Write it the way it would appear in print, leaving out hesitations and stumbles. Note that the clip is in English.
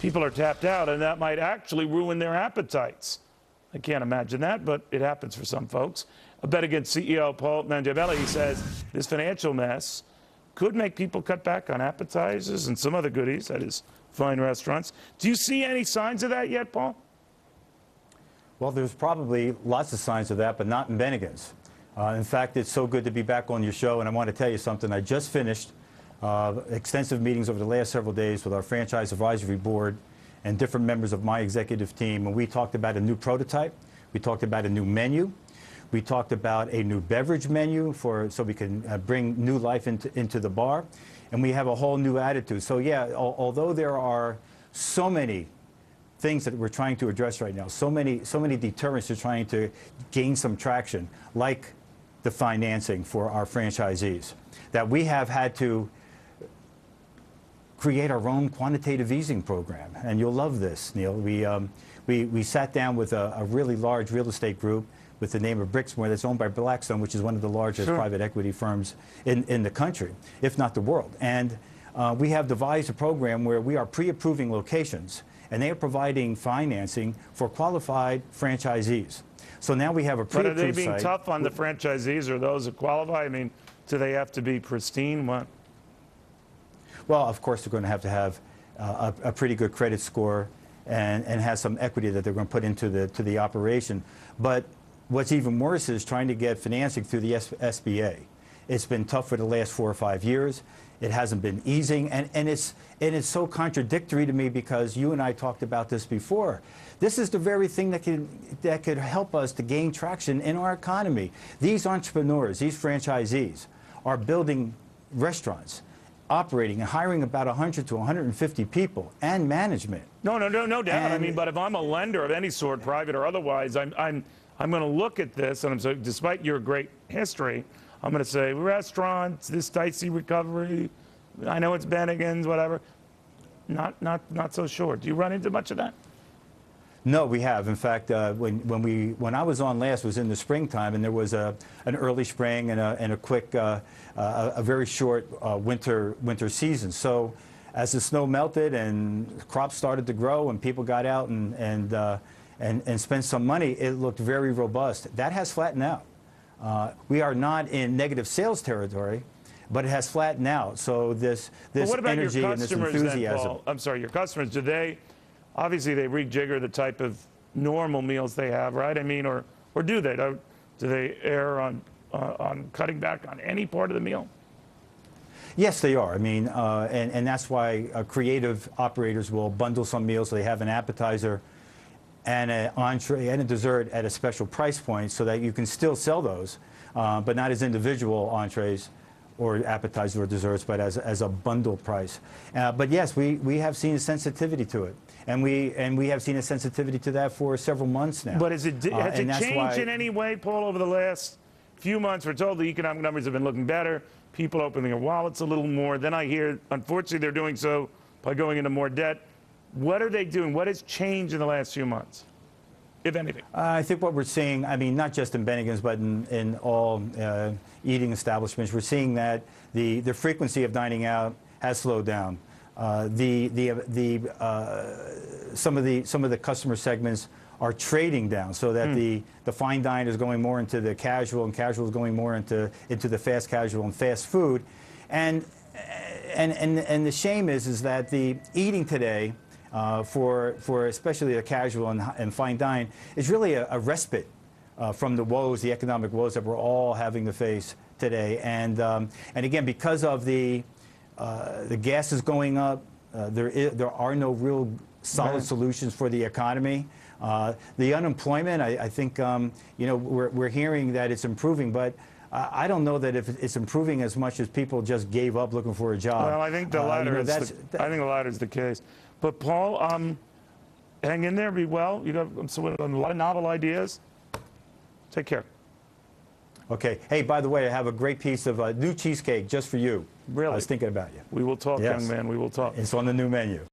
people are tapped out, and that might actually ruin their appetites. I can't imagine that, but it happens for some folks. Bennigan CEO Paul Mangiamele, he says this financial mess could make people cut back on appetizers and some other goodies at his fine restaurants. Do you see any signs of that yet, Paul? Well, there's probably lots of signs of that, but not in Bennigan's. In fact, it's so good to be back on your show, and I want to tell you something. I just finished extensive meetings over the last several days with our franchise advisory board and different members of my executive team, and we talked about a new prototype. We talked about a new menu. We talked about a new beverage menu so we can bring new life into the bar, and we have a whole new attitude. So yeah, although there are so many things that we're trying to address right now, so many deterrents are trying to gain some traction, like the financing for our franchisees, that we have had to create our own quantitative easing program. And you'll love this, Neil. We sat down with a really large real estate group with the name of Brixmore that's owned by Blackstone, which is one of the largest private equity firms in the country, if not the world. And we have devised a program where we are pre-approving locations, and they are providing financing for qualified franchisees. So now we have a pre-approved site. But are they being tough on the franchisees or those that qualify? I mean, do they have to be pristine? What? Well, of course, they're going to have a pretty good credit score and have some equity that they're going to put into the operation. But what's even worse is trying to get financing through the SBA. It's been tough for the last 4 or 5 years. It hasn't been easing, and it's so contradictory to me because you and I talked about this before. This is the very thing that could help us to gain traction in our economy. These entrepreneurs, these franchisees, are building restaurants, operating and hiring about 100 to 150 people and management. No doubt. I mean, but if I'm a lender of any sort, private or otherwise, I'm going to look at this, and I'm saying, despite your great history, I'm going to say restaurants, this dicey recovery. I know it's Bennigan's, whatever. Not so sure. Do you run into much of that? No, we have. In fact, when I was on last was in the springtime, and there was an early spring and a quick, a very short winter season. So as the snow melted and crops started to grow and people got out and spent some money, it looked very robust. That has flattened out. We are not in negative sales territory, but it has flattened out. So this energy and this enthusiasm. Then, Paul? I'm sorry, your customers, do they? Obviously, they rejigger the type of normal meals they have, right? I mean, or do they? Do they err on cutting back on any part of the meal? Yes, they are. I mean, and that's why creative operators will bundle some meals. So they have an appetizer and an entree and a dessert at a special price point so that you can still sell those, but not as individual entrees or appetizers or desserts, but as a bundle price. But yes, we have seen a sensitivity to it. And we have seen a sensitivity to that for several months now. But has it changed in any way, Paul, over the last few months? We're told the economic numbers have been looking better, people opening their wallets a little more. Then I hear, unfortunately, they're doing so by going into more debt. What are they doing? What has changed in the last few months, if anything? I think what we're seeing, I mean, not just in Bennigan's, but in all eating establishments, we're seeing that the frequency of dining out has slowed down. Some of the customer segments are trading down, so that the fine dine is going more into the casual, and casual is going more into the fast casual and fast food, and the shame is that the eating today for especially the casual and fine dine is really a respite from the woes, the economic woes that we're all having to face today, and again, because of the gas is going up, there are no real solid solutions for the economy. The unemployment, I think, you know, we're hearing that it's improving, but I don't know that if it's improving as much as people just gave up looking for a job. Well, I think the latter I think the latter is the case. But Paul, hang in there, be well. You got a lot of novel ideas. Take care. Okay. Hey, by the way, I have a great piece of new cheesecake just for you. Really? I was thinking about you. We will talk, young man. We will talk. It's on the new menu.